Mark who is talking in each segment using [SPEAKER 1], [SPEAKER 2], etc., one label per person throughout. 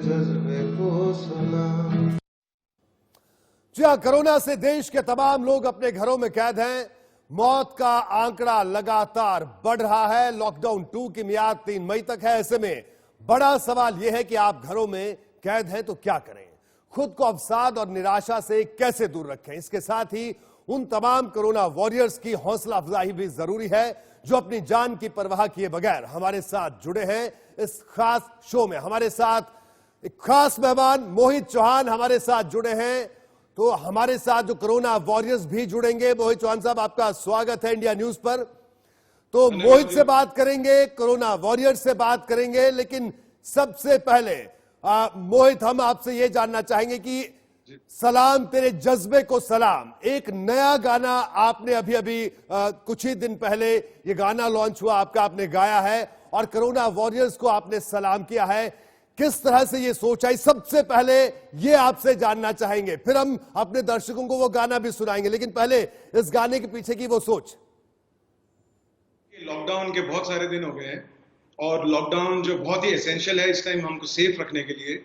[SPEAKER 1] जज्बे को सलाम।
[SPEAKER 2] जी हाँ, कोरोना से देश के तमाम लोग अपने घरों में कैद हैं। मौत का आंकड़ा लगातार बढ़ रहा है। लॉकडाउन 2 की मियाद 3 मई तक है। ऐसे में बड़ा सवाल यह है कि आप घरों में कैद हैं तो क्या करें, खुद को अवसाद और निराशा से कैसे दूर रखें। इसके साथ ही उन तमाम कोरोना वॉरियर्स की हौसला अफजाई भी जरूरी है जो अपनी जान की परवाह किए बगैर हमारे साथ जुड़े हैं इस खास शो में। हमारे साथ एक खास मेहमान मोहित चौहान हमारे साथ जुड़े हैं, तो हमारे साथ जो कोरोना वॉरियर्स भी जुड़ेंगे। मोहित चौहान साहब, आपका स्वागत है इंडिया न्यूज पर। तो मोहित से बात करेंगे, कोरोना वॉरियर्स से बात करेंगे, लेकिन सबसे पहले मोहित, हम आपसे यह जानना चाहेंगे कि सलाम तेरे जज्बे को सलाम, एक नया गाना आपने अभी अभी कुछ ही दिन पहले ये गाना लॉन्च हुआ आपका, आपने गाया है और कोरोना वॉरियर्स को आपने सलाम किया है। किस तरह से ये सोच आई, सबसे पहले ये आपसे जानना चाहेंगे, फिर हम अपने दर्शकों को वो गाना भी सुनाएंगे, लेकिन पहले इस गाने के पीछे की वो सोच।
[SPEAKER 3] लॉकडाउन के बहुत सारे दिन हो गए हैं और लॉकडाउन जो बहुत ही एसेंशियल है इस टाइम हमको सेफ रखने के लिए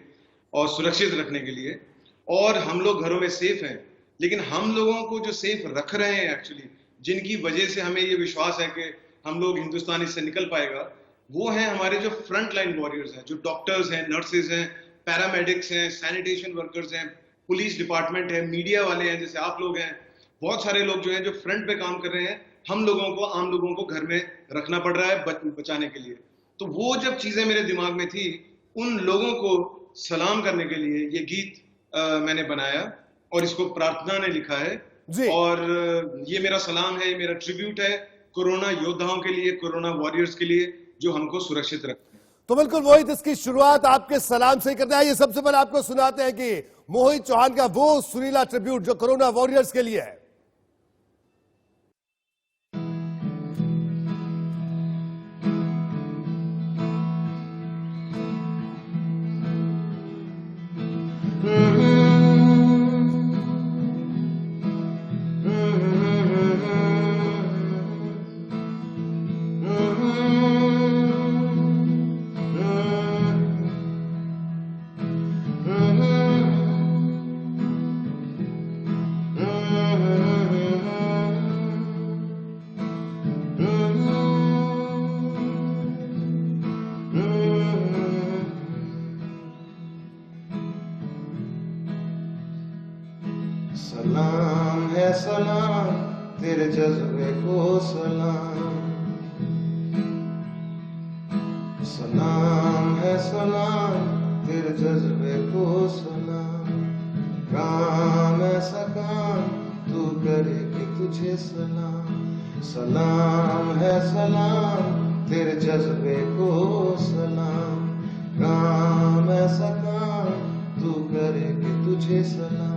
[SPEAKER 3] और सुरक्षित रखने के लिए, और हम लोग घरों में सेफ हैं, लेकिन हम लोगों को जो सेफ रख रहे हैं एक्चुअली, जिनकी वजह से हमें ये विश्वास है कि हम लोग हिंदुस्तान इससे निकल पाएगा, वो हैं हमारे जो फ्रंट लाइन वॉरियर्स हैं, जो डॉक्टर्स हैं, नर्सेज हैं, पैरामेडिक्स हैं, सैनिटेशन वर्कर्स हैं, पुलिस डिपार्टमेंट है, मीडिया वाले हैं जैसे आप लोग हैं, बहुत सारे लोग जो हैं जो फ्रंट पे काम कर रहे हैं। हम लोगों को, आम लोगों को घर में रखना पड़ रहा है बचाने के लिए। तो वो जब चीजें मेरे दिमाग में थी, उन लोगों को सलाम करने के लिए ये गीत मैंने बनाया और इसको प्रार्थना ने लिखा है जी। और ये मेरा सलाम है, ये मेरा ट्रिब्यूट है कोरोना योद्धाओं के लिए, कोरोना वॉरियर्स के लिए जो हमको सुरक्षित रखते हैं।
[SPEAKER 2] तो बिल्कुल मोहित, इसकी शुरुआत आपके सलाम से करते हैं। ये सबसे पहले आपको सुनाते हैं कि मोहित चौहान का वो सुरीला ट्रिब्यूट जो कोरोना वॉरियर्स के लिए है।
[SPEAKER 1] सलाम है सलाम तेरे जज्बे को सलाम। सलाम है सलाम तेरे जज्बे को सलाम। काम ऐसा काम तू करे कि तुझे सलाम। सलाम है सलाम तेरे जज्बे को सलाम। काम ऐसा काम तू करे कि तुझे सलाम।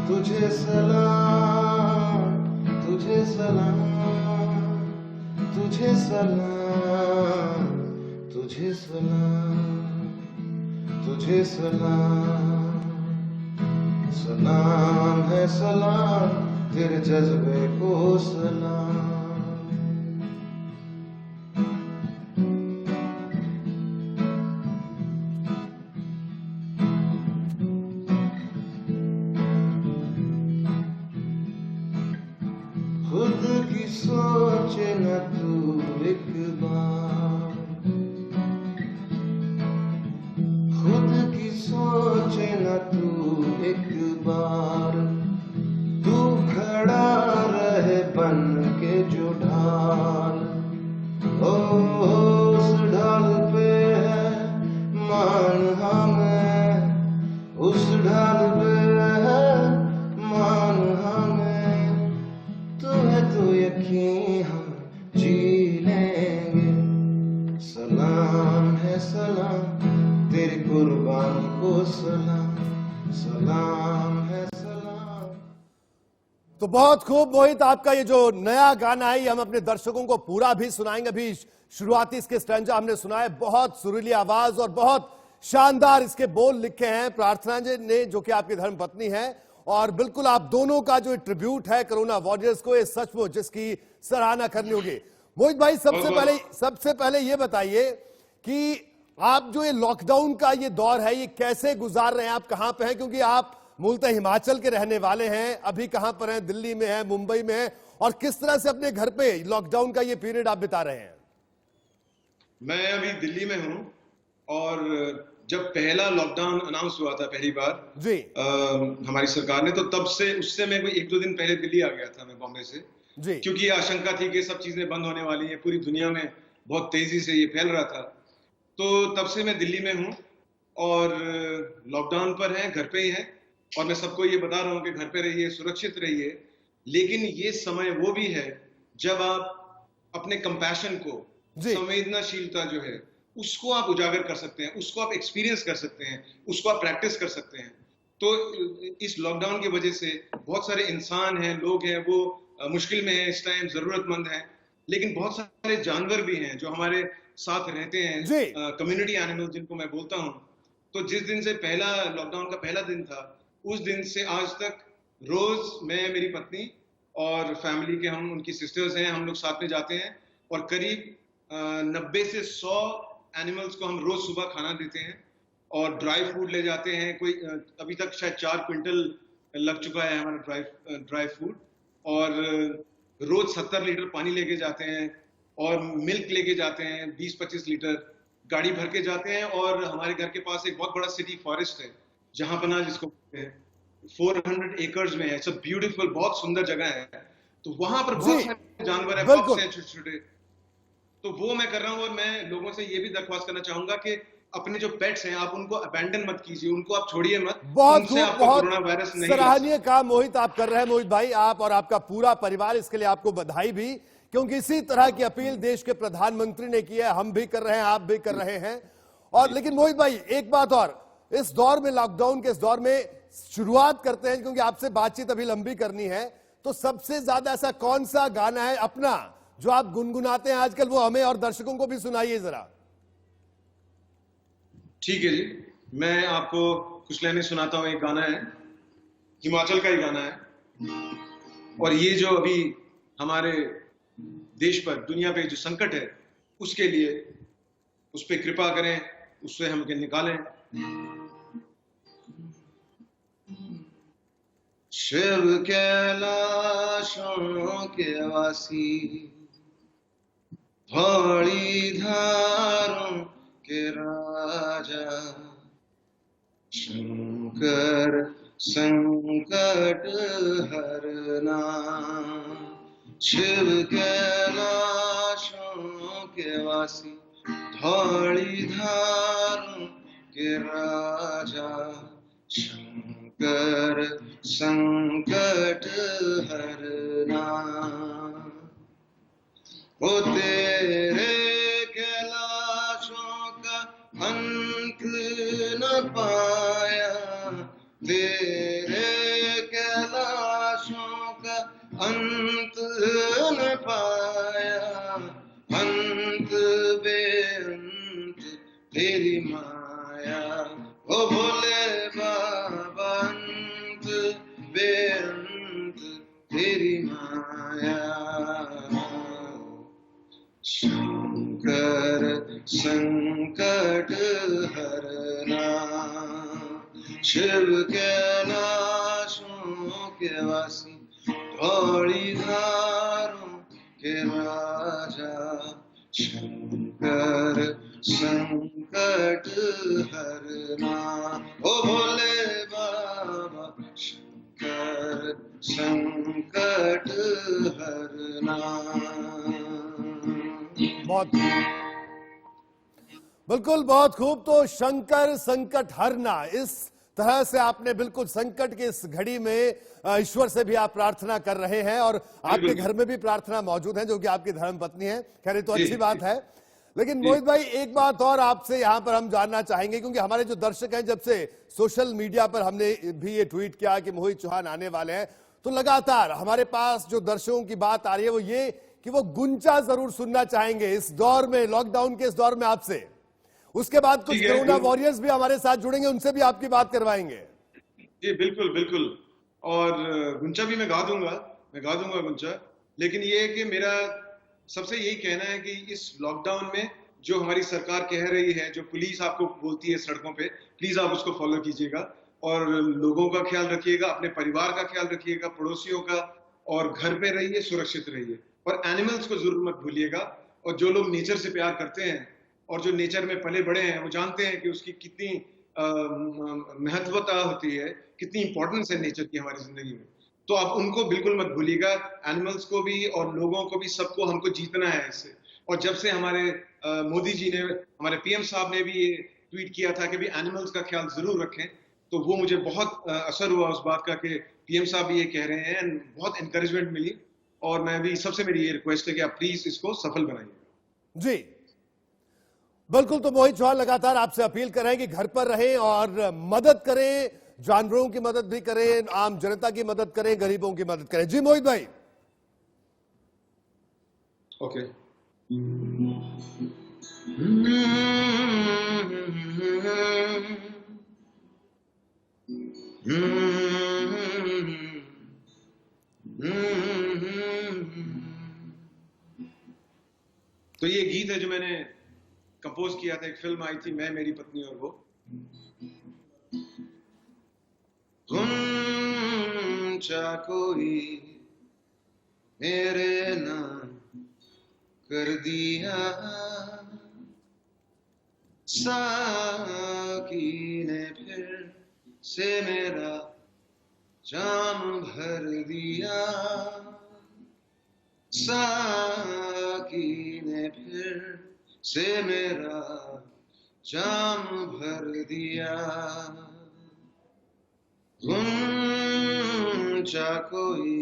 [SPEAKER 1] तुझे सलाम, तुझे सलाम, तुझे सलाम, तुझे सलाम, तुझे सलाम। सलाम है सलाम तेरे जज्बे को सलाम। खुद की सोचे न तू एक बार, खुद की सोचे न तू एक बार। तू खड़ा रहे बन के जो ढाल, ओ उस ढाल पे है मान हमें, उस ढाल पे है मान हमें। तो यकीन हम जी लेंगे। सलाम है सलाम तेरी कुर्बानी को सलाम। सलाम है सलाम।
[SPEAKER 2] तो बहुत खूब मोहित, आपका ये जो नया गाना है ये हम अपने दर्शकों को पूरा भी सुनाएंगे। अभी शुरुआती इसके स्टैंजा हमने सुना है, बहुत सुरीली आवाज और बहुत शानदार इसके बोल लिखे हैं प्रार्थना जी ने, जो कि आपकी धर्मपत्नी है। और बिल्कुल आप दोनों का जो ट्रिब्यूट है कोरोना वॉरियर्स को, ये सचमुच जिसकी सराहना करनी होगी। मोहित भाई, सबसे पहले ये बताइए कि आप जो ये लॉकडाउन का ये दौर है, ये कैसे गुजार रहे हैं? आप कहां पे हैं? क्योंकि आप मूलतः हिमाचल के रहने वाले हैं, अभी कहां पर हैं? दिल्ली में हैं, मुंबई में हैं, और किस तरह से अपने घर पे लॉकडाउन का ये पीरियड आप बिता रहे हैं?
[SPEAKER 3] मैं अभी दिल्ली में हूँ और जब पहला लॉकडाउन अनाउंस हुआ था पहली बार
[SPEAKER 2] जी
[SPEAKER 3] हमारी सरकार ने, तो तब से उससे मैं कोई 1-2 दिन पहले दिल्ली आ गया था, मैं बॉम्बे से,
[SPEAKER 2] जी
[SPEAKER 3] क्योंकि ये आशंका थी कि सब चीजें बंद होने वाली हैं, पूरी दुनिया में बहुत तेजी से ये फैल रहा था। तो तब से मैं दिल्ली में हूँ और लॉकडाउन पर हैं, घर पे ही हैं, और मैं सबको ये बता रहा हूँ कि घर पे रहिए, सुरक्षित रहिए। लेकिन ये समय वो भी है जब आप अपने कंपैशन को,
[SPEAKER 2] जी
[SPEAKER 3] संवेदनाशीलता जो है, उसको आप उजागर कर सकते हैं, उसको आप एक्सपीरियंस कर सकते हैं, उसको आप प्रैक्टिस कर सकते हैं। तो इस लॉकडाउन की वजह से बहुत सारे इंसान हैं, लोग हैं, वो मुश्किल में हैं इस टाइम, जरूरतमंद हैं, लेकिन बहुत सारे जानवर भी हैं जो हमारे साथ रहते हैं,
[SPEAKER 2] जी
[SPEAKER 3] कम्युनिटी एनिमल जिनको मैं बोलता हूँ। तो जिस दिन से पहला लॉकडाउन का पहला दिन था, उस दिन से आज तक रोज मैं, मेरी पत्नी और फैमिली के, हम उनकी सिस्टर्स हैं, हम लोग साथ में जाते हैं और करीब 90 से 100 एनिमल्स को हम रोज सुबह खाना देते हैं और ड्राई फूड ले जाते हैं। कोई अभी तक शायद 4 क्विंटल लग चुका है हमारा ड्राई फूड, और रोज 70 लीटर पानी लेके जाते हैं और मिल्क लेके जाते हैं 20-25 लीटर गाड़ी भर के जाते हैं। और हमारे घर के पास एक बहुत बड़ा सिटी फॉरेस्ट है, जहां पना जिसको कहते हैं, 400 एकर्स में है। इट्स अ ब्यूटीफुल, बहुत सुंदर जगह है। तो वहां पर बहुत सारे जानवर है, पक्ष हैं छोटे छोटे। तो वो मैं कर रहा हूँ, और मैं लोगों से ये भी दरख्वास्त करना चाहूंगा कि अपने जो पेट्स हैं, आप उनको अबैंडन मत कीजिए, उनको आप छोड़िए मत।
[SPEAKER 2] बहुत
[SPEAKER 3] उनसे
[SPEAKER 2] खूब,
[SPEAKER 3] आपको
[SPEAKER 2] बहुत
[SPEAKER 3] कोरोना वायरस नहीं
[SPEAKER 2] सराहनीय काम मोहित आप कर रहे हैं। मोहित भाई, आप और आपका पूरा परिवार, इसके लिए आपको बधाई भी, क्योंकि इसी तरह की अपील देश के प्रधानमंत्री ने की है, हम भी कर रहे हैं, आप भी कर रहे हैं। और लेकिन मोहित भाई, एक बात और, इस दौर में, लॉकडाउन के इस दौर में, शुरुआत करते हैं क्योंकि आपसे बातचीत अभी लंबी करनी है, तो सबसे ज्यादा ऐसा कौन सा गाना है अपना जो आप गुनगुनाते हैं आजकल, वो हमें और दर्शकों को भी सुनाइए जरा।
[SPEAKER 3] ठीक है जी, मैं आपको कुछ लाइनें सुनाता हूँ। एक गाना है, हिमाचल का ही गाना है, और ये जो अभी हमारे देश पर, दुनिया पे जो संकट है, उसके लिए उस पर कृपा करें, उससे हम निकालें। शिव कैलाशों के वासी, धौली धारों के राजा, शंकर संकट हरना। शिव कैलाशों के वासी, धौली धारों के राजा, शंकर संकट हरना। ओ तेरे कैलाशों का अंत न पाया, तेरे कैलाशों का अंत न पाया, अंत बेअंत तेरी माया। ओ भोले बाबा, अंत बेअंत तेरी माया। शंकर संकट हरना। शिव कैलाशों के वासी, धौली धारों के राजा, शंकर संकट हरना। ओ भोले बाबा, शंकर संकट हरना।
[SPEAKER 2] बहुत बिल्कुल, बहुत खूब। तो शंकर संकट हरना, इस तरह से आपने बिल्कुल संकट की इस घड़ी में ईश्वर से भी आप प्रार्थना कर रहे हैं, और आपके घर में भी प्रार्थना मौजूद है, जो कि आपकी धर्मपत्नी है। खैर, ये तो अच्छी बात है। लेकिन मोहित भाई, एक बात और आपसे यहां पर हम जानना चाहेंगे, क्योंकि हमारे जो दर्शक हैं, जब से सोशल मीडिया पर हमने भी ये ट्वीट किया कि मोहित चौहान आने वाले हैं, तो लगातार हमारे पास जो दर्शकों की बात आ रही है वो ये कि वो गुंचा जरूर सुनना चाहेंगे इस दौर में, लॉकडाउन के इस दौर में आपसे। उसके बाद कुछ कोरोना वॉरियर्स भी हमारे साथ जुड़ेंगे, उनसे भी आपकी बात करवाएंगे।
[SPEAKER 3] जी बिल्कुल बिल्कुल, और गुंचा भी मैं गा दूंगा गुंचा। लेकिन ये है कि मेरा सबसे यही कहना है कि इस लॉकडाउन में जो हमारी सरकार कह रही है, जो पुलिस आपको बोलती है सड़कों पे, प्लीज आप उसको फॉलो कीजिएगा और लोगों का ख्याल रखिएगा, अपने परिवार का ख्याल रखिएगा, पड़ोसियों का, और घर पे रहिए, सुरक्षित रहिए और एनिमल्स को जरूर मत भूलिएगा। और जो लोग नेचर से प्यार करते हैं और जो नेचर में पले बड़े हैं, वो जानते हैं कि उसकी कितनी महत्वता होती है, कितनी इंपॉर्टेंस है नेचर की हमारी जिंदगी में। तो आप उनको बिल्कुल मत भूलिएगा, एनिमल्स को भी और लोगों को भी, सबको हमको जीतना है इससे। और जब से हमारे मोदी जी ने, हमारे पीएम साहब ने भी ये ट्वीट किया था कि भी एनिमल्स का ख्याल जरूर रखें, तो वो मुझे बहुत असर हुआ उस बात का कि पीएम साहब भी ये कह रहे हैं, and बहुत एनकरेजमेंट मिली। और मैं भी, सबसे मेरी ये रिक्वेस्ट है कि आप प्लीज इसको सफल बनाइए।
[SPEAKER 2] जी बिल्कुल। तो मोहित चौहान लगातार आपसे अपील कर रहे हैं कि घर पर रहें और मदद करें, जानवरों की मदद भी करें, आम जनता की मदद करें, गरीबों की मदद करें। जी मोहित भाई।
[SPEAKER 3] ओके। तो ये गीत है जो मैंने कंपोज किया था, एक फिल्म आई थी, मैं मेरी पत्नी और वो। चा कोई मेरे नाम कर दिया, साकी ने फिर से मेरा जाम भर दिया, साकी ने फिर से मेरा जाम भर दिया, चा कोई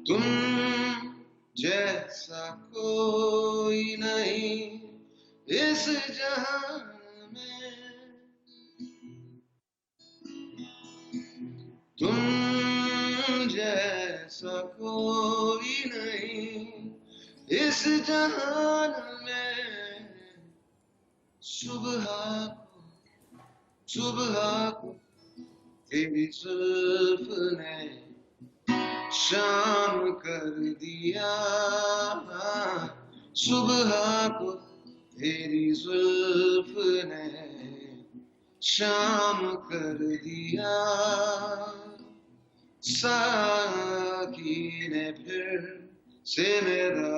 [SPEAKER 3] तुम जैसा कोई नहीं इस जहां में, तुम जैसा कोई नहीं इस जहान में, सुबह को तेरी जुल्फ ने शाम कर दिया, सुबह को तेरी जुल्फ ने शाम कर दिया, साकी ने फिर से मेरा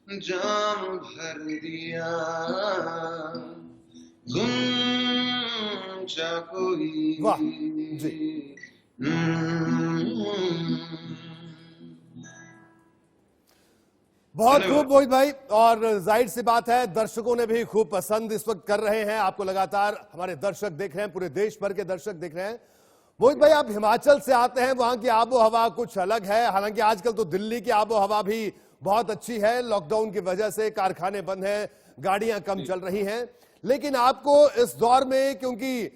[SPEAKER 3] जाम भर दिया, गुम चा कोई।
[SPEAKER 2] वाह जी। बहुत खूब मोहित भाई। और जाहिर सी बात है, दर्शकों ने भी खूब पसंद इस वक्त कर रहे हैं आपको। लगातार हमारे दर्शक देख रहे हैं, पूरे देश भर के दर्शक देख रहे हैं। मोहित भाई, आप हिमाचल से आते हैं, वहां की आबो हवा कुछ अलग है। हालांकि आजकल तो दिल्ली की आबो हवा भी बहुत अच्छी है, लॉकडाउन की वजह से कारखाने बंद हैं, गाड़ियां कम चल रही हैं। लेकिन आपको इस दौर में, क्योंकि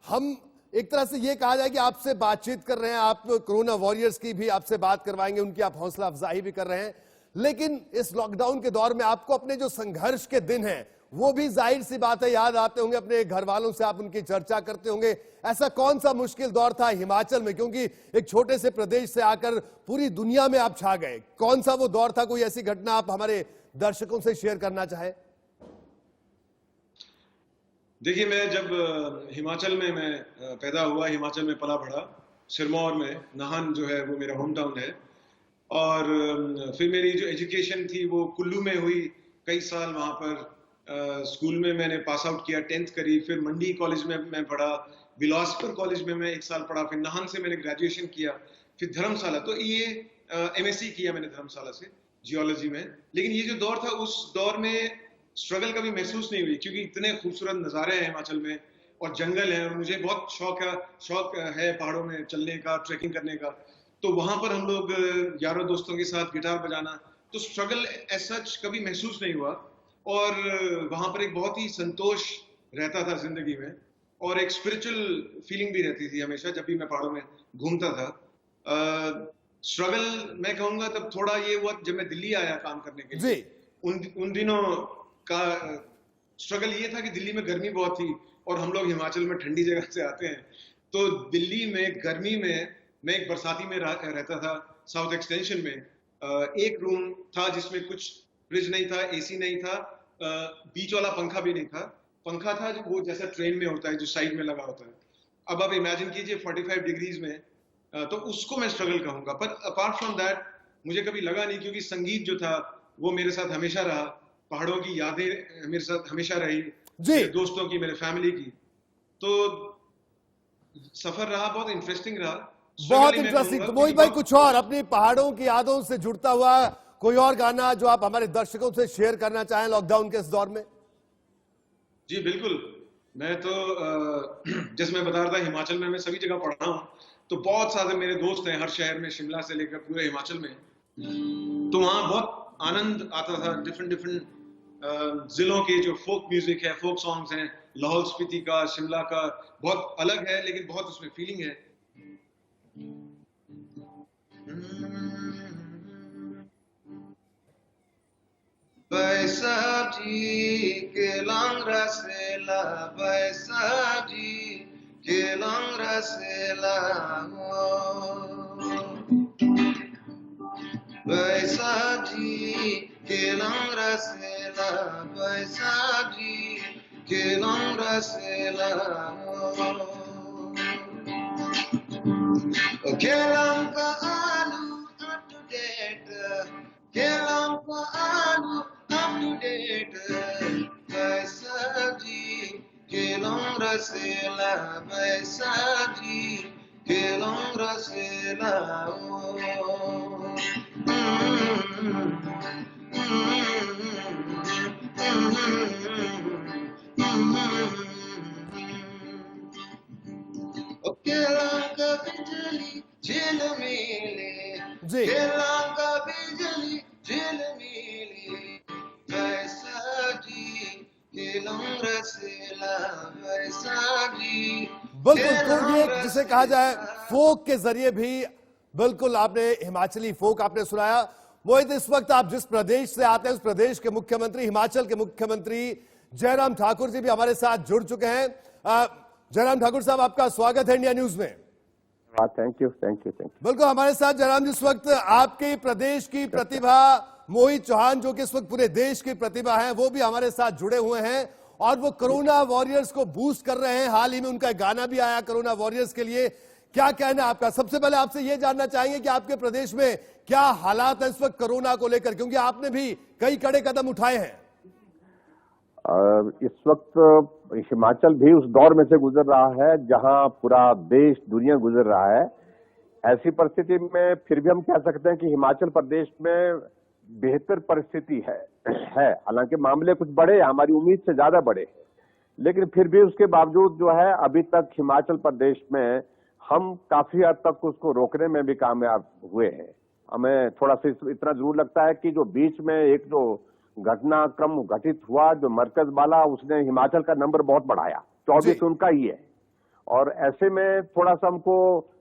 [SPEAKER 2] हम एक तरह से ये कहा जाए कि आपसे बातचीत कर रहे हैं, आप कोरोना वॉरियर्स की भी आपसे बात करवाएंगे, उनकी आप हौसला अफजाई भी कर रहे हैं, लेकिन इस लॉकडाउन के दौर में आपको अपने जो संघर्ष के दिन हैं वो भी जाहिर सी बात है याद आते होंगे। अपने घर वालों से आप उनकी चर्चा करते होंगे। ऐसा कौन सा मुश्किल दौर था हिमाचल में, क्योंकि एक छोटे से प्रदेश से आकर पूरी दुनिया में आप छा गए, कौन सा वो दौर था? कोई ऐसी घटना आप हमारे दर्शकों से शेयर करना चाहें?
[SPEAKER 3] देखिए, मैं जब हिमाचल में मैं पैदा हुआ, हिमाचल में पला बढ़ा, सिरमौर में, नाहन जो है वो मेरा होम टाउन है। और फिर मेरी जो एजुकेशन थी वो कुल्लू में हुई, कई साल वहाँ पर स्कूल में मैंने पास आउट किया, 10th करी। फिर मंडी कॉलेज में मैं पढ़ा, बिलासपुर कॉलेज में मैं 1 साल पढ़ा, फिर नाहन से मैंने ग्रेजुएशन किया, फिर धर्मशाला, तो ये MSc किया मैंने धर्मशाला से जियोलॉजी में। लेकिन ये जो दौर था, उस दौर में स्ट्रगल कभी महसूस नहीं हुई, क्योंकि इतने खूबसूरत नज़ारे हैं हिमाचल में और जंगल है, और मुझे बहुत शौक है पहाड़ों में चलने का, ट्रैकिंग करने का। तो वहां पर हम लोग यारों दोस्तों के साथ गिटार बजाना, तो स्ट्रगल एज सच कभी महसूस नहीं हुआ। और वहां पर एक बहुत ही संतोष रहता था जिंदगी में, और एक स्पिरिचुअल फीलिंग भी रहती थी हमेशा जब भी मैं पहाड़ों में घूमता था। स्ट्रगल मैं कहूँगा तब थोड़ा ये हुआ जब मैं दिल्ली आया काम करने के लिए। उन दिनों का स्ट्रगल ये था कि दिल्ली में गर्मी बहुत थी और हम लोग हिमाचल में ठंडी जगह से आते हैं, तो दिल्ली में गर्मी में मैं एक बरसाती में रहता था साउथ एक्सटेंशन में। एक रूम था जिसमें कुछ फ्रिज नहीं था, एसी नहीं था, बीच वाला पंखा भी नहीं था। पंखा था जो वो जैसा ट्रेन में होता है जो साइड में लगा होता है। अब आप इमेजिन कीजिए 45 डिग्रीज में, तो उसको मैं स्ट्रगल कहूंगा। पर अपार्ट फ्रॉम दैट मुझे कभी लगा नहीं, क्योंकि संगीत जो था वो मेरे साथ हमेशा रहा, पहाड़ों की यादें मेरे साथ हमेशा रही, मेरे दोस्तों की, मेरे फैमिली की। तो सफर रहा, बहुत इंटरेस्टिंग रहा,
[SPEAKER 2] बहुत इंटरेस्टिंग। तो मोहित भाई कुछ और अपनी पहाड़ों की यादों से जुड़ता हुआ कोई और गाना जो आप हमारे दर्शकों से शेयर करना चाहें लॉकडाउन के इस दौर में?
[SPEAKER 3] जी बिल्कुल। मैं तो जैसे मैं बता रहा था, हिमाचल में मैं सभी जगह पढ़ा हूँ, तो बहुत सारे मेरे दोस्त हैं हर शहर में, शिमला से लेकर पूरे हिमाचल में। तो वहाँ बहुत आनंद आता था। डिफरेंट जिलों के जो फोक म्यूजिक है, फोक सॉन्ग्स हैं, लाहौल स्पीति का, शिमला का, बहुत अलग है लेकिन बहुत उसमें फीलिंग है।
[SPEAKER 1] बैसाजी के लांगरा सेला, बैसाजी के लांगरा सेला हो, बैसाजी के लांगरा सेला, बैसाजी के लांगरा सेला हो। Kelamka alu up to date, Kelamka alu up to date, Baisaji, Kelam rasela, Baisaji, Kelam rasela, Kelamka bijli Jhilmili, केलांका बिजली झिलमिली, बैसाजी केलम रसेला, बैसाजी।
[SPEAKER 2] बिल्कुल, तो ये जिसे कहा जाए फोक के जरिए भी बिल्कुल आपने हिमाचली फोक आपने सुनाया। मोहित, इस वक्त आप जिस प्रदेश से आते हैं उस प्रदेश के मुख्यमंत्री, हिमाचल के मुख्यमंत्री जयराम ठाकुर जी भी हमारे साथ जुड़ चुके हैं। जयराम ठाकुर साहब, आपका स्वागत है इंडिया न्यूज में।
[SPEAKER 4] Thank you.
[SPEAKER 2] बिल्कुल, हमारे साथ जयराम जी इस वक्त आपके प्रदेश की प्रतिभा मोहित चौहान, जो कि इस वक्त पूरे देश की प्रतिभा है, वो भी हमारे साथ जुड़े हुए हैं और वो कोरोना वॉरियर्स को बूस्ट कर रहे हैं। हाल ही में उनका गाना भी आया कोरोना वॉरियर्स के लिए। क्या कहना आपका? सबसे पहले आपसे ये जानना चाहेंगे कि आपके प्रदेश में क्या हालात है इस वक्त कोरोना को लेकर, क्योंकि आपने भी कई कड़े कदम उठाए हैं।
[SPEAKER 4] इस वक्त हिमाचल भी उस दौर में से गुजर रहा है जहां पूरा देश, दुनिया गुजर रहा है। ऐसी परिस्थिति में फिर भी हम कह सकते हैं कि हिमाचल प्रदेश में बेहतर परिस्थिति है। हालांकि मामले कुछ बड़े, हमारी उम्मीद से ज्यादा बड़े, लेकिन फिर भी उसके बावजूद जो है अभी तक हिमाचल प्रदेश में हम काफी हद तक उसको रोकने में भी कामयाब हुए हैं। हमें थोड़ा सा इतना जरूर लगता है कि जो बीच में एक जो घटनाक्रम घटित हुआ, जो मरकज वाला, उसने हिमाचल का नंबर बहुत बढ़ाया, 24 उनका ही है, और ऐसे में थोड़ा सा हमको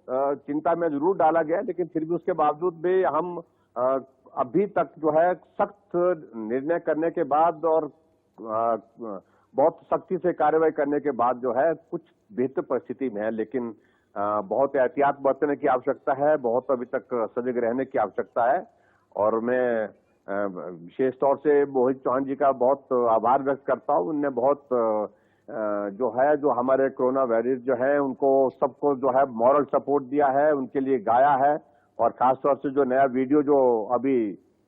[SPEAKER 4] चिंता में जरूर डाला गया। लेकिन फिर भी उसके बावजूद भी हम अभी तक जो है सख्त निर्णय करने के बाद और बहुत सख्ती से कार्रवाई करने के बाद जो है कुछ बेहतर परिस्थिति में है। लेकिन बहुत एहतियात बरतने की आवश्यकता है, बहुत अभी तक सजग रहने की आवश्यकता है। और मैं विशेष तौर से मोहित चौहान जी का बहुत आभार व्यक्त करता हूँ। उनने बहुत जो हमारे कोरोना वॉरियर्स जो है उनको सबको जो है मॉरल सपोर्ट दिया है, उनके लिए गाया है। और खासतौर से जो नया वीडियो जो अभी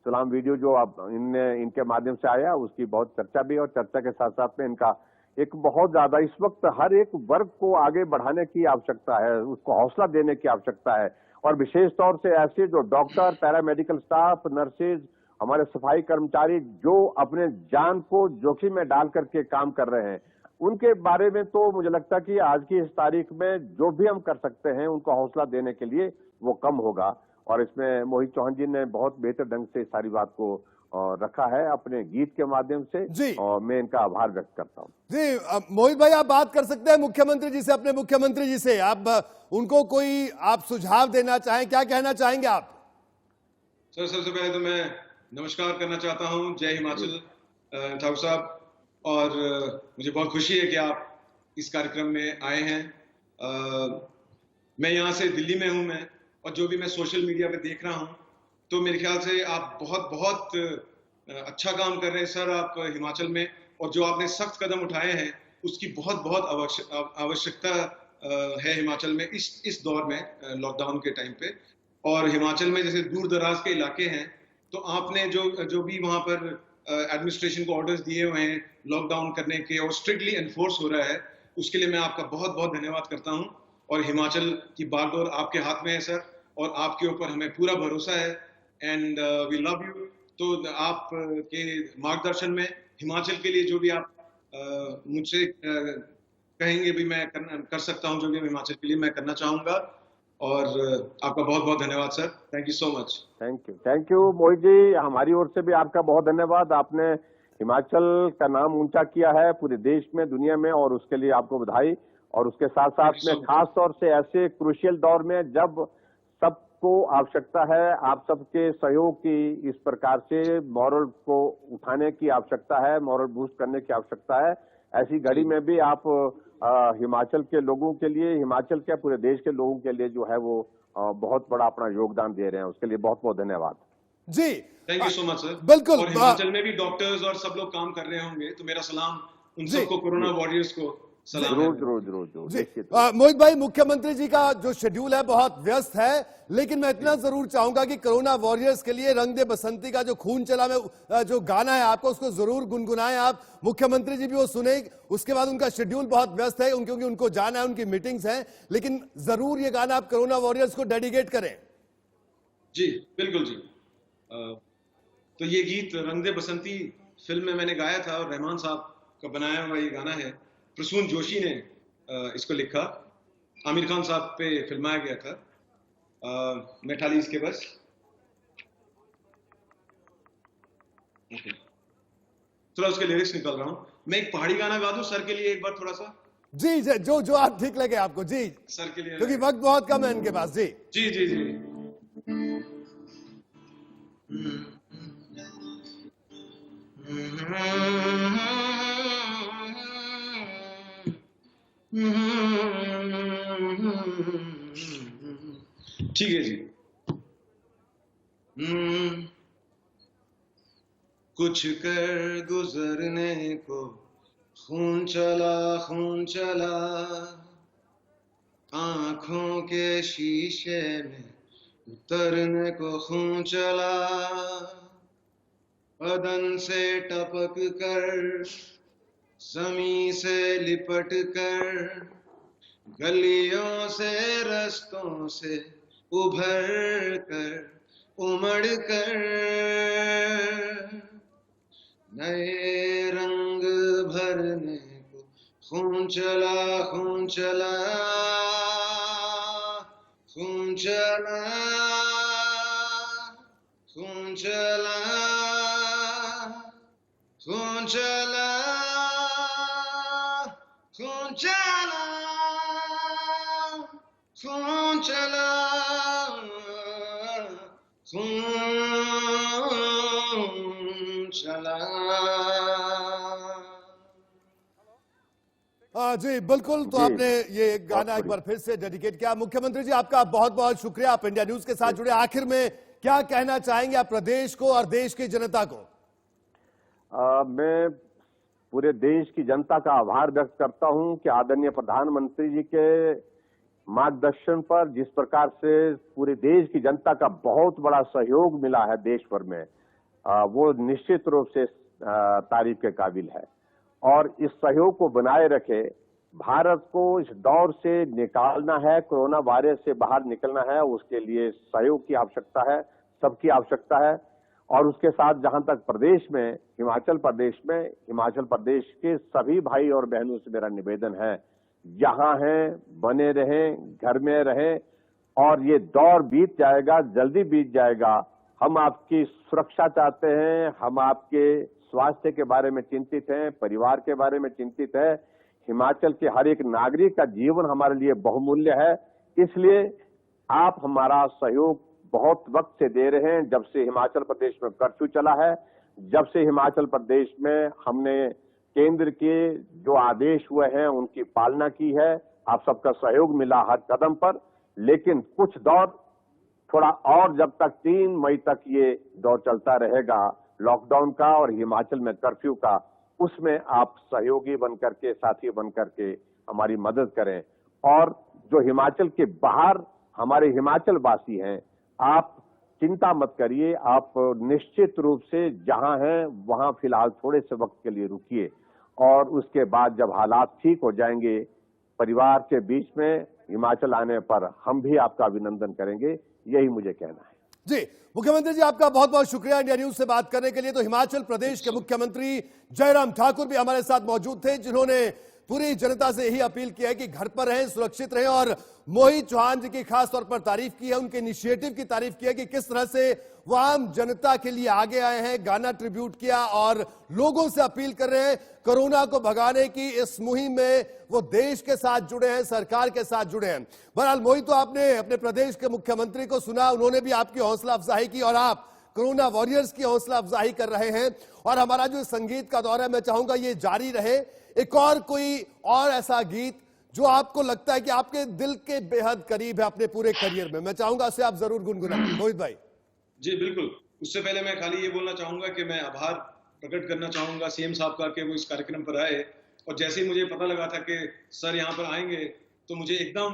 [SPEAKER 4] सलाम वीडियो जो अब इनके माध्यम से आया, उसकी बहुत चर्चा भी है। और चर्चा के साथ साथ में इनका एक बहुत ज्यादा इस वक्त हर एक वर्ग को आगे बढ़ाने की आवश्यकता है, उसको हौसला देने की आवश्यकता है। और विशेष तौर से ऐसे जो डॉक्टर, पैरामेडिकल स्टाफ, नर्सेज, हमारे सफाई कर्मचारी जो अपने जान को जोखिम में डाल करके काम कर रहे हैं, उनके बारे में तो मुझे लगता है कि आज की इस तारीख में जो भी हम कर सकते हैं उनको हौसला देने के लिए वो कम होगा। और इसमें मोहित चौहान जी ने बहुत बेहतर ढंग से सारी बात को रखा है अपने गीत के माध्यम से, और मैं इनका आभार व्यक्त करता हूं।
[SPEAKER 2] जी मोहित भाई, आप बात कर सकते हैं मुख्यमंत्री जी से, अपने मुख्यमंत्री जी से। आप उनको कोई आप सुझाव देना चाहें, क्या कहना चाहेंगे आप?
[SPEAKER 3] सर, सबसे पहले तो मैं नमस्कार करना चाहता हूं। जय हिमाचल। ठाकुर साहब, और मुझे बहुत खुशी है कि आप इस कार्यक्रम में आए हैं। मैं यहाँ से दिल्ली में हूँ मैं, और जो भी मैं सोशल मीडिया पे देख रहा हूँ, तो मेरे ख्याल से आप बहुत बहुत अच्छा काम कर रहे हैं सर, आप हिमाचल में, और जो आपने सख्त कदम उठाए हैं उसकी बहुत बहुत आवश्यकता है हिमाचल में इस दौर में, लॉकडाउन के टाइम पे। और हिमाचल में जैसे दूर दराज के इलाके हैं, तो आपने जो भी वहाँ पर एडमिनिस्ट्रेशन को ऑर्डर्स दिए हुए हैं लॉकडाउन करने के, और स्ट्रिक्टली एनफोर्स हो रहा है, उसके लिए मैं आपका बहुत बहुत धन्यवाद करता हूँ। और हिमाचल की बागडोर आपके हाथ में है सर, और आपके ऊपर हमें पूरा भरोसा है, एंड वी लव यू। तो आप के मार्गदर्शन में हिमाचल के लिए जो भी आप मुझसे कहेंगे भी मैं कर सकता हूं, जो भी हिमाचल के लिए मैं करना चाहूंगा। और आपका बहुत बहुत धन्यवाद sir, thank you so much.
[SPEAKER 4] Thank you Mohit ji, हमारी ओर से भी आपका बहुत धन्यवाद। आपने हिमाचल का नाम ऊंचा किया है पूरे देश में, दुनिया में, और उसके लिए आपको बधाई। और उसके साथ साथ में खास तौर से ऐसे क्रूशियल दौर में जब सबको आवश्यकता है आप सबके सहयोग की, इस प्रकार से मॉरल को उठाने की आवश्यकता है, मॉरल बूस्ट करने की आवश्यकता है, ऐसी घड़ी में भी आप हिमाचल के लोगों के लिए, हिमाचल के पूरे देश के लोगों के लिए जो है वो बहुत बड़ा अपना योगदान दे रहे हैं, उसके लिए बहुत बहुत धन्यवाद
[SPEAKER 2] जी।
[SPEAKER 3] Thank you so much sir.
[SPEAKER 2] बिल्कुल।
[SPEAKER 3] और हिमाचल में भी डॉक्टर्स और सब लोग काम कर रहे होंगे, तो मेरा सलाम उन सबको, कोरोना वॉरियर्स को सलाम।
[SPEAKER 4] जरूर।
[SPEAKER 2] मोहित भाई, मुख्यमंत्री जी का जो शेड्यूल है बहुत व्यस्त है, लेकिन मैं इतना जरूर चाहूंगा कि कोरोना वॉरियर्स के लिए रंग दे बसंती का जो खून चला में जो गाना है आपको, उसको जरूर गुनगुनाएं आप। मुख्यमंत्री जी भी वो सुने, उसके बाद उनका शेड्यूल बहुत व्यस्त है क्योंकि उनको जाना है, उनकी मीटिंग्स हैं, लेकिन जरूर ये गाना आप कोरोना वॉरियर्स को डेडिकेट करें।
[SPEAKER 3] जी बिल्कुल जी। तो ये गीत रंग दे बसंती फिल्म में मैंने गाया था, और रहमान साहब का बनाया हुआ ये गाना है। प्रसून जोशी ने इसको लिखा, आमिर खान साहब पे फिल्माया गया था। मैं ठाली इसके बस थोड़ा उसके लिरिक्स निकाल रहा हूं। मैं एक पहाड़ी गाना गा दूं सर के लिए एक बार, थोड़ा सा।
[SPEAKER 2] जी जो आप ठीक लगे आपको जी,
[SPEAKER 3] सर के लिए,
[SPEAKER 2] क्योंकि वक्त बहुत कम है इनके पास। जी
[SPEAKER 3] जी जी जी। ठीक है जी। कुछ कर गुजरने को खून चला, आंखों के शीशे में उतरने को खून चला, बदन से टपक कर, ज़मीं से लिपट कर, गलियों से रस्तों से उभर कर, उमड़ कर, नए रंग भरने को खून चला, खून चला, खून चला, खून चला, खून चला, खून चला, खून चला, खून चला।
[SPEAKER 2] जी बिल्कुल। तो आपने ये गाना एक बार फिर से डेडिकेट किया। मुख्यमंत्री जी आपका बहुत बहुत शुक्रिया, आप इंडिया न्यूज के साथ जुड़े। आखिर में क्या कहना चाहेंगे आप प्रदेश को और देश की जनता को?
[SPEAKER 4] मैं पूरे देश की जनता का आभार व्यक्त करता हूं कि आदरणीय प्रधानमंत्री जी के मार्गदर्शन पर जिस प्रकार से पूरे देश की जनता का बहुत बड़ा सहयोग मिला है देश भर में, वो निश्चित रूप से तारीफ के काबिल है। और इस सहयोग को बनाए रखे, भारत को इस दौर से निकालना है, कोरोना वायरस से बाहर निकलना है, उसके लिए सहयोग की आवश्यकता है, सबकी आवश्यकता है। और उसके साथ जहां तक प्रदेश में, हिमाचल प्रदेश के सभी भाई और बहनों से मेरा निवेदन है, जहां हैं बने रहें, घर में रहें, और ये दौर बीत जाएगा, जल्दी बीत जाएगा। हम आपकी सुरक्षा चाहते हैं, हम आपके स्वास्थ्य के बारे में चिंतित हैं, परिवार के बारे में चिंतित है। हिमाचल के हर एक नागरिक का जीवन हमारे लिए बहुमूल्य है, इसलिए आप हमारा सहयोग बहुत वक्त से दे रहे हैं। जब से हिमाचल प्रदेश में कर्फ्यू चला है, जब से हिमाचल प्रदेश में हमने केंद्र के जो आदेश हुए हैं उनकी पालना की है, आप सबका सहयोग मिला हर कदम पर। लेकिन कुछ दौर थोड़ा और, जब तक 3 मई तक ये दौर चलता रहेगा लॉकडाउन का और हिमाचल में कर्फ्यू का, उसमें आप सहयोगी बनकर के, साथी बनकर के हमारी मदद करें। और जो हिमाचल के बाहर हमारे हिमाचल वासी हैं, आप चिंता मत करिए, आप निश्चित रूप से जहां हैं वहां फिलहाल थोड़े से वक्त के लिए रुकिए और उसके बाद जब हालात ठीक हो जाएंगे, परिवार के बीच में हिमाचल आने पर हम भी आपका अभिनंदन करेंगे, यही मुझे कहना है।
[SPEAKER 2] जी, मुख्यमंत्री जी आपका बहुत बहुत शुक्रिया इंडिया न्यूज से बात करने के लिए। तो हिमाचल प्रदेश के मुख्यमंत्री जयराम ठाकुर भी हमारे साथ मौजूद थे, जिन्होंने पूरी जनता से यही अपील की है कि घर पर रहें, सुरक्षित रहें। और मोहित चौहान जी की खास तौर पर तारीफ की है, उनके इनिशिएटिव की तारीफ की है कि किस तरह से वो आम जनता के लिए आगे आए हैं, गाना ट्रिब्यूट किया और लोगों से अपील कर रहे हैं कोरोना को भगाने की इस मुहिम में वो देश के साथ जुड़े हैं, सरकार के साथ जुड़े हैं। बहरहाल मोहित, तो आपने अपने प्रदेश के मुख्यमंत्री को सुना, उन्होंने भी आपकी हौसला अफजाई की और आप कोरोना वॉरियर्स की हौसला अफजाई कर रहे हैं। और हमारा जो संगीत का दौर है, मैं चाहूंगा ये जारी रहे। एक और कोई और ऐसा गीत जो आपको लगता है कि आपके दिल के बेहद करीब है अपने पूरे करियर में, मैं चाहूंगा उसे आप जरूर गुनगुनाएं। मोहित भाई।
[SPEAKER 3] जी बिल्कुल, उससे पहले मैं खाली ये बोलना चाहूंगा कि मैं आभार प्रकट करना चाहूंगा सीएम साहब का कि वो इस कार्यक्रम पर आए। और जैसे ही मुझे पता लगा था कि सर यहाँ पर आएंगे तो मुझे एकदम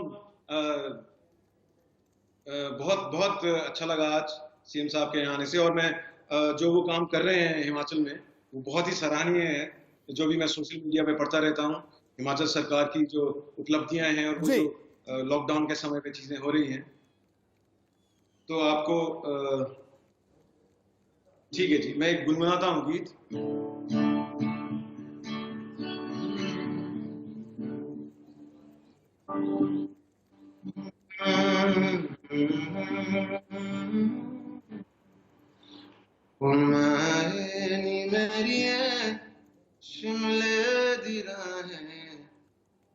[SPEAKER 3] बहुत बहुत अच्छा लगा आज सीएम साहब के यहाँ आने से। और मैं जो वो काम कर रहे हैं हिमाचल में वो बहुत ही सराहनीय है। जो भी मैं सोशल मीडिया पे पढ़ता रहता हूँ हिमाचल सरकार की जो उपलब्धियां हैं और वो जो लॉकडाउन के समय पे चीजें हो रही हैं, तो आपको ठीक है जी, मैं एक गुनगुनाता हूँ गीत।
[SPEAKER 1] शिमले दी राहें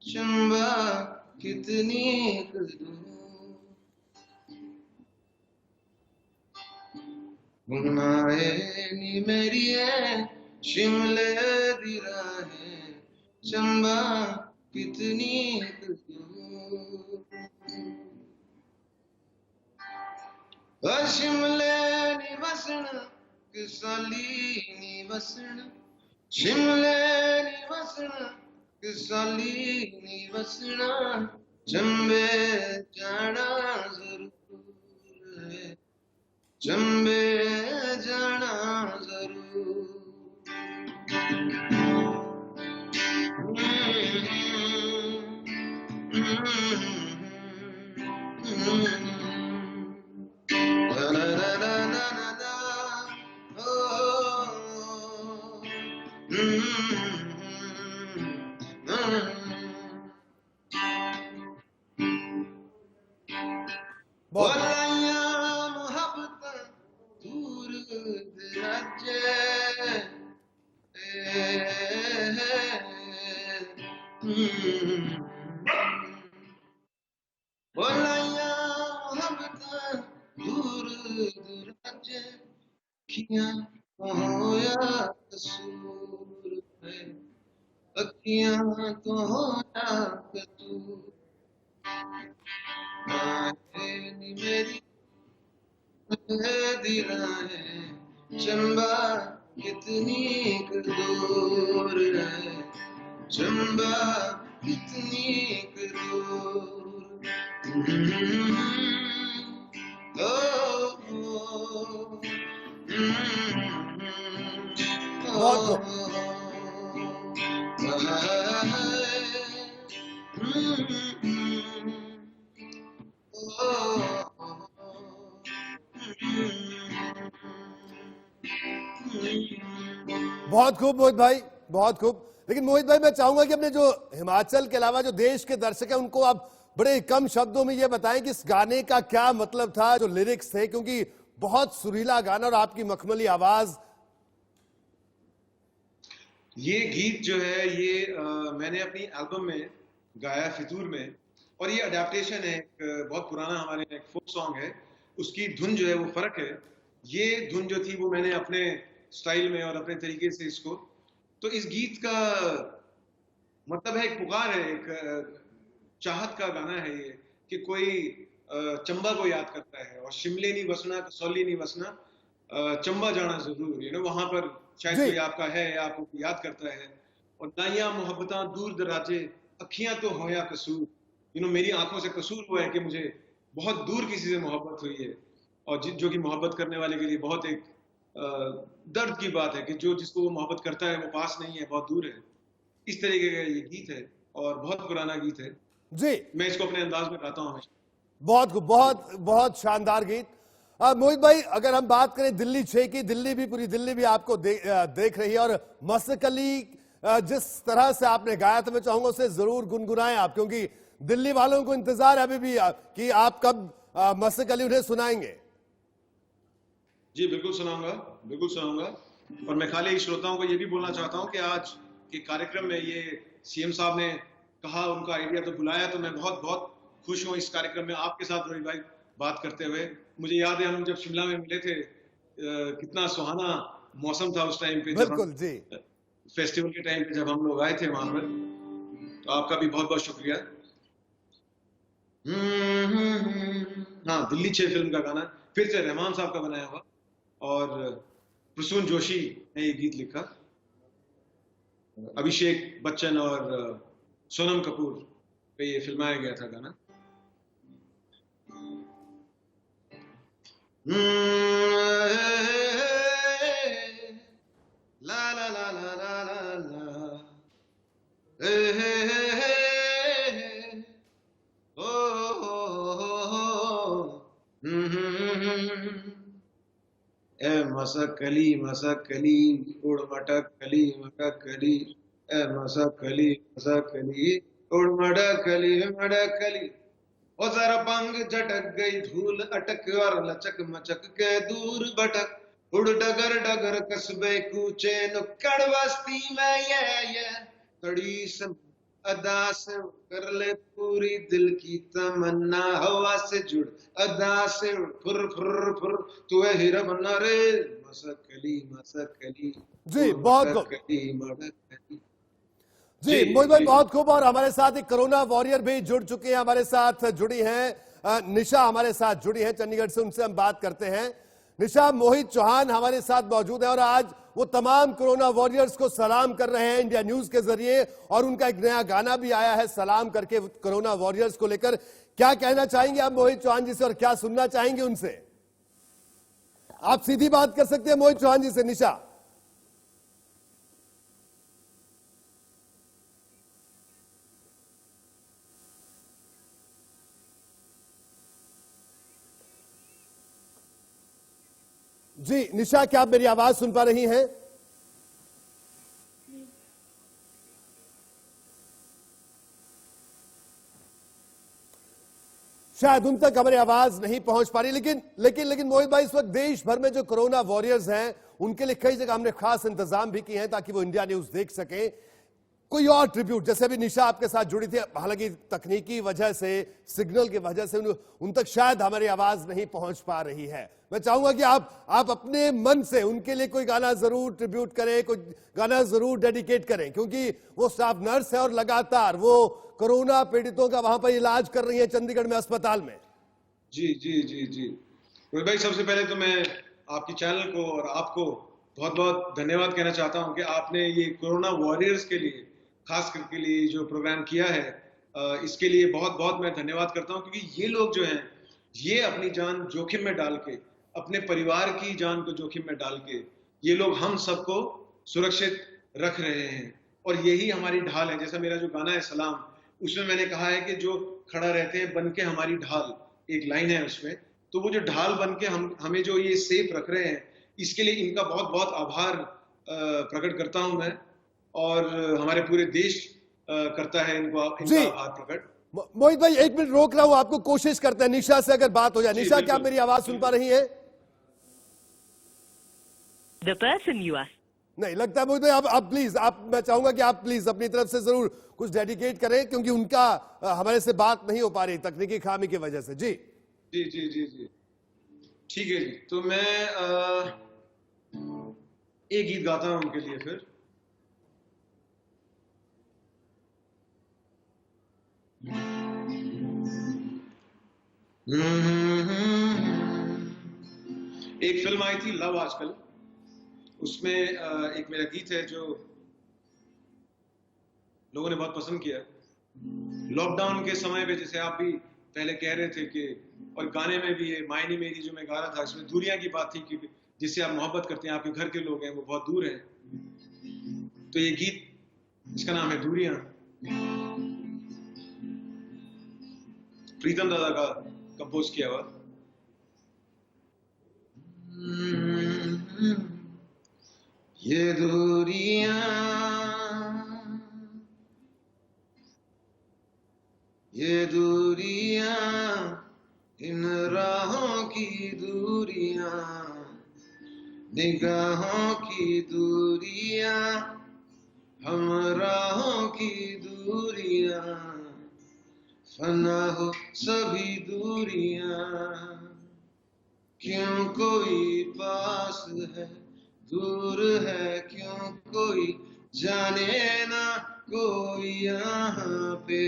[SPEAKER 1] चंबा कितनी गुनाहे नी मेरी है, शिमले दी राहें चंबा कितनी शिमले नी वसन किसाली नी वसन, शिमले नी वसन किसाली नी वसना, चंबे जाना जरूर है, चंबे जाना जरूर। अखियां तो होया कसूर, मेरी दिलाएं चंबा कितनी दूर है, चंबा कितनी दूर।
[SPEAKER 2] बहुत खूब मोहित भाई, बहुत खूब। लेकिन मोहित भाई, मैं चाहूंगा कि अपने जो हिमाचल के अलावा जो देश के दर्शक हैं उनको आप बड़े कम शब्दों में ये बताएं कि इस गाने का क्या मतलब था, जो लिरिक्स थे, क्योंकि बहुत सुरीला गाना और आपकी मखमली आवाज।
[SPEAKER 3] ये गीत जो है ये मैंने अपनी एल्बम में गाया फितूर में, और ये अडेप्टेशन है, एक बहुत पुराना हमारे एक फोक सॉन्ग है, उसकी धुन जो है वो फर्क है। ये धुन जो थी वो मैंने अपने स्टाइल में और अपने तरीके से इसको। तो इस गीत का मतलब है, एक पुकार है, एक चाहत का गाना है ये, कि कोई चंबा को याद करता है, और शिमले नहीं बसना, कसौली नहीं बसना, चंबा जाना जरूर, वहां पर शायद
[SPEAKER 2] जी।
[SPEAKER 3] कोई आपका है या आपको याद करता है। और नाइया मोहब्बता दूर दराजे, अखियां तो हो या कसूर, मेरी आंखों से कसूर हुआ है कि मुझे बहुत दूर किसी से मोहब्बत हुई है, और जो कि मोहब्बत करने वाले के लिए बहुत एक दर्द की बात है कि जिसको वो मोहब्बत करता है वो पास नहीं है, बहुत दूर है। इस तरीके का ये गीत है और बहुत पुराना गीत है।
[SPEAKER 2] जी,
[SPEAKER 3] मैं इसको अपने अंदाज में गाता हूँ हमेशा।
[SPEAKER 2] बहुत बहुत बहुत शानदार गीत। मोहित भाई, अगर हम बात करें दिल्ली 6 की, दिल्ली भी, पूरी दिल्ली भी आपको देख रही है, और मसक अली जिस तरह से आपने गाया, तो मैं चाहूंगा उसे जरूर गुनगुनाएं आप, क्योंकि दिल्ली वालों को इंतजार है अभी भी कि आप कब मसक अली उन्हें सुनाएंगे।
[SPEAKER 3] जी बिल्कुल सुनाऊंगा, बिल्कुल सुनाऊंगा। और मैं खाली श्रोताओं को ये भी बोलना चाहता हूँ कि आज के कार्यक्रम में ये सीएम साहब ने कहा, उनका आइडिया तो बुलाया, तो मैं बहुत बहुत खुश हूँ इस कार्यक्रम में आपके साथ रोहित भाई बात करते हुए। मुझे याद है हम जब शिमला में मिले थे, कितना सुहाना मौसम था उस टाइम पे, जब
[SPEAKER 2] बिल्कुल जी।
[SPEAKER 3] फेस्टिवल के टाइम पे जब हम लोग आए थे वहां पर। तो आपका भी बहुत बहुत शुक्रिया। हाँ, दिल्ली 6 फिल्म का गाना फिर से रहमान साहब का बनाया हुआ, और प्रसून जोशी ने ये गीत लिखा, अभिषेक बच्चन और सोनम कपूर पे ये फिल्माया गया था गाना। ला ला ला ला ला ला ला, ए मसकली मसकली उड़ मटकली मटकली, ए मसकली मसकली उड़ मटकली मटकली। ओ जरा पंग झटक गई धूल अटक, और लचक मचक के दूर भटक, उड़ डगर डगर कस्बे कूचे नुक्कड़ बस्ती में ये कड़ी सब अदा से कर ले पूरी दिल की तमन्ना, हवा से जुड़ अदा से फुर फुर फुर, तू है हीरा बना रे मसकली मसकली।
[SPEAKER 2] जी बहुत खूब
[SPEAKER 3] मटकली।
[SPEAKER 2] जी, मोहित भाई बहुत खूब। और हमारे साथ एक कोरोना वॉरियर भी जुड़ चुके हैं, हमारे साथ जुड़ी हैं निशा, हमारे साथ जुड़ी हैं चंडीगढ़ से, उनसे हम बात करते हैं। निशा, मोहित चौहान हमारे साथ मौजूद है, और आज वो तमाम कोरोना वॉरियर्स को सलाम कर रहे हैं इंडिया न्यूज के जरिए, और उनका एक नया गाना भी आया है सलाम करके कोरोना वॉरियर्स को लेकर। क्या कहना चाहेंगे आप मोहित चौहान जी से, और क्या सुनना चाहेंगे उनसे? आप सीधी बात कर सकते हैं मोहित चौहान जी से। निशा, जी निशा, क्या आप मेरी आवाज सुन पा रही हैं? शायद उन तक हमारी आवाज नहीं पहुंच पा रही, लेकिन मोहित भाई, इस वक्त देश भर में जो कोरोना वॉरियर्स हैं, उनके लिए कई जगह हमने खास इंतजाम भी किए हैं ताकि वो इंडिया न्यूज देख सके। कोई और ट्रिब्यूट, जैसे अभी निशा आपके साथ जुड़ी थी, हालांकि तकनीकी वजह से, सिग्नल की वजह से उन तक शायद हमारी आवाज नहीं पहुंच पा रही है। मैं चाहूंगा कि आप अपने मन से उनके लिए कोई गाना जरूर ट्रिब्यूट करें, कोई गाना जरूर डेडिकेट करें, क्योंकि वो स्टाफ नर्स है और लगातार वो कोरोना पीड़ितों का वहां पर इलाज कर रही है चंडीगढ़ में अस्पताल में।
[SPEAKER 3] जी जी जी जी रोहित भाई, सबसे पहले तो मैं आपकी चैनल को और आपको बहुत बहुत धन्यवाद कहना चाहता हूं कि आपने ये कोरोना वॉरियर्स के लिए, खास करके लिए जो प्रोग्राम किया है, इसके लिए बहुत बहुत मैं धन्यवाद करता हूं, क्योंकि ये लोग जो हैं, ये अपनी जान जोखिम में डाल के, अपने परिवार की जान को जोखिम में डाल के, ये लोग हम सबको सुरक्षित रख रहे हैं, और यही हमारी ढाल है। जैसा मेरा जो गाना है सलाम, उसमें मैंने कहा है कि जो खड़ा रहते हैं बन के हमारी ढाल, एक लाइन है उसमें, तो वो जो ढाल बन के हमें जो ये सेफ रख रहे हैं, इसके लिए इनका बहुत बहुत आभार प्रकट करता हूं मैं, और हमारे पूरे देश करता है इनका आभार प्रकट।
[SPEAKER 2] मोहित भाई, एक मिनट रोक रहा हूं आपको, कोशिश करते हैं निशा से अगर बात हो जाए। निशा, क्या आप मेरी आवाज सुन पा रही है?
[SPEAKER 5] The person you are
[SPEAKER 2] नहीं लगता है मोहित भाई। आप प्लीज, मैं चाहूंगा कि आप प्लीज अपनी तरफ से जरूर कुछ डेडिकेट करें, क्योंकि उनका हमारे से बात नहीं हो पा रही तकनीकी खामी की वजह से। जी
[SPEAKER 3] जी जी जी जी ठीक है जी। तो मैं एक गीत गाता हूं उनके लिए फिर। एक फिल्म आई थी लव आजकल, उसमें एक मेरा गीत है जो लोगों ने बहुत पसंद किया। लॉकडाउन के समय पे, जैसे आप भी पहले कह रहे थे कि, और गाने में भी ये मायनी मेरी जो मैं गा रहा था, इसमें दूरियां की बात थी कि जिससे आप मोहब्बत करते हैं, आपके घर के लोग हैं, वो बहुत दूर हैं। तो ये गीत, इसका नाम है दूरियां, प्रीतम दादा का कंपोज किया हुआ। ये दूरियां, ये दूरियां, इन राहों की दूरियां, निगाहों की दूरियां, हम राहों की दूरियां, फना हो सभी दूरियां, क्यों कोई पास है दूर है, क्यों कोई जाने ना कोई यहाँ पे,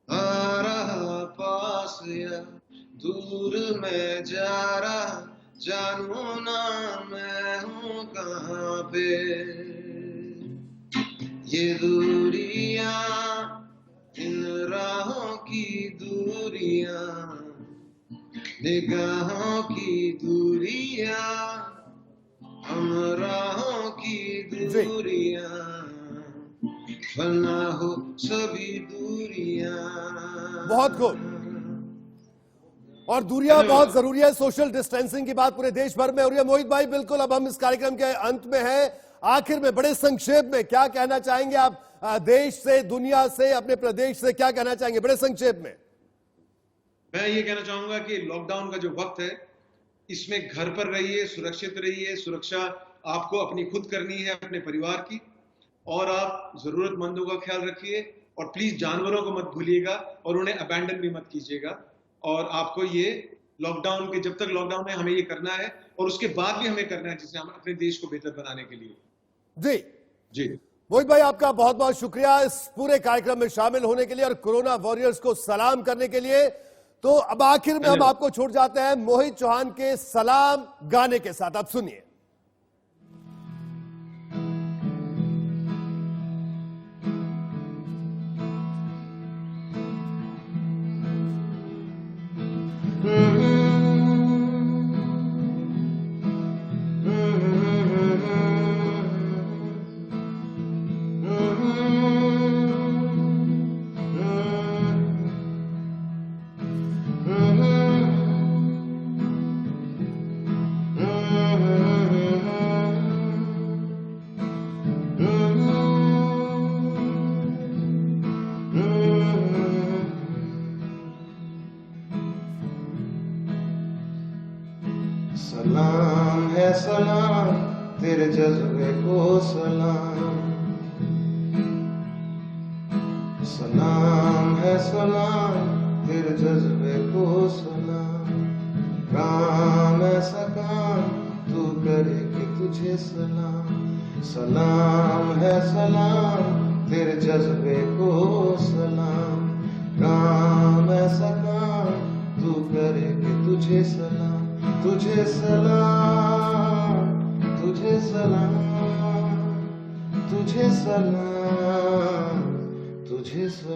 [SPEAKER 3] आ रहा पास या दूर मैं जा रहा, जानू ना मैं हूँ कहाँ पे। ये दूरियां, इन राहों की दूरियां, निगाहों की दूरियां, हम राहों की दूरियां, फना हो सभी दूरियां।
[SPEAKER 2] बहुत खूब। और दूरियां बहुत जरूरी है, सोशल डिस्टेंसिंग की बात पूरे देश भर में हो रही है। मोहित भाई, बिल्कुल अब हम इस कार्यक्रम के अंत में हैं। आखिर में बड़े संक्षेप में क्या कहना चाहेंगे आप, देश से, दुनिया से, अपने प्रदेश से क्या कहना चाहेंगे बड़े संक्षेप में?
[SPEAKER 3] मैं ये कहना चाहूंगा कि लॉकडाउन का जो वक्त है, इसमें घर पर रहिए, सुरक्षित रहिए। सुरक्षा आपको अपनी खुद करनी है, अपने परिवार की, और आप जरूरतमंदों का ख्याल रखिए, और प्लीज जानवरों को मत भूलिएगा और उन्हें अबैंडन भी मत कीजिएगा। और आपको ये लॉकडाउन के, जब तक लॉकडाउन है, हमें ये करना है, और उसके बाद भी हमें करना है, जिससे हम अपने देश को बेहतर बनाने के लिए।
[SPEAKER 2] जी
[SPEAKER 3] जी
[SPEAKER 2] मोहित भाई, आपका बहुत बहुत शुक्रिया इस पूरे कार्यक्रम में शामिल होने के लिए और कोरोना वॉरियर्स को सलाम करने के लिए। तो अब आखिर में हम आपको छोड़ जाते हैं मोहित चौहान के सलाम गाने के साथ। आप सुनिए।
[SPEAKER 1] सलाम है सलाम तेरे जज्बे को सलाम, सलाम है सलाम तेरे जज्बे को सलाम, काम ऐसा काम तू करे कि तुझे सलाम, सलाम है सलाम तेरे जज्बे को सलाम, काम ऐसा काम तू करे कि तुझे सलाम, तुझे सलाम, तुझे सलाम, तुझे सलाम, तुझे सलाम।